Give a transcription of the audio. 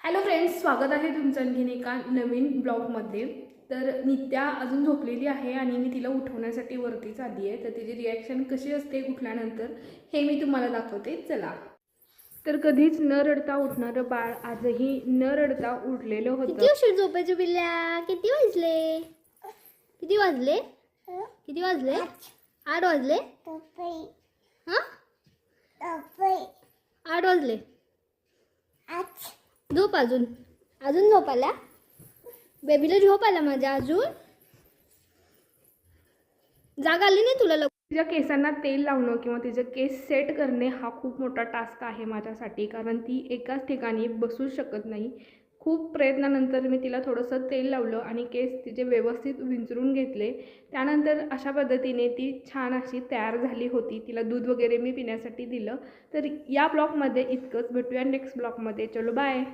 Hello friends, स्वागत आहे तुमचं आणखीन एका नवीन ब्लॉगमध्ये। तर नित्या अजून झोपलेली आहे आणि मी तिला उठवण्यासाठी वरतीच आली आहे। तर तिची रिॲक्शन कशी असते उठल्यानंतर हे मी तुम्हाला दाखवते, चला। तर कधीच न रडता उठणारं बाळ आजही न रडता उठलेलं होतं। किती उशीर झोपायचं बिल्ल्या? किती वाजले? किती वाजले? किती वाजले? 8 वाजले? हां 8 वाजले। झोप अजून अजून झोप आला? बेबीला झोप आला माझ्या अजून? जाग आली नाही तुला? तिच्या केसांना तेल लावणं किंवा तिचे केस सेट करणे हा खूप मोठा टास्क आहे माझ्यासाठी, कारण ती एकाच ठिकाणी बसू शकत नाही। खूप प्रयत्नानंतर मी तिला थोडंसं तेल लावलं आणि केस तिचे व्यवस्थित विंचरून घेतले। त्यानंतर अशा पद्धतीने ती छान अशी तयार झाली होती। तिला दूध वगैरे मी पिण्यासाठी दिलं। तर या ब्लॉगमध्ये इतकंच, भेटूया नेक्स्ट ब्लॉगमध्ये। चलो बाय।